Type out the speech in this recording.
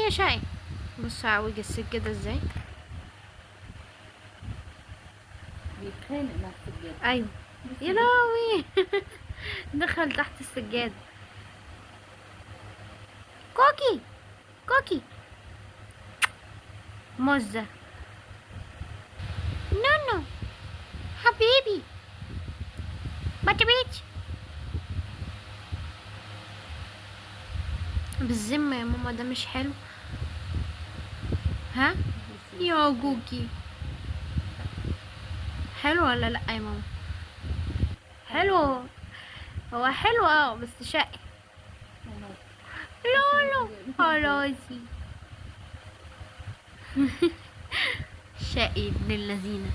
يا شقي. بص هعوج السجادة ازاي. بيتخانق مع السجادة. ايوه. يا لهوي. دخل تحت السجادة. كوكي كوكي موزة. نونو حبيبي ما تبيتش. بالذمة يا ماما ده مش حلو. ها يا جوجي، حلو ولا لا يا ماما؟ حلو. هو حلو بس شقي. لولو خلاصي. شقي ابن اللذينة.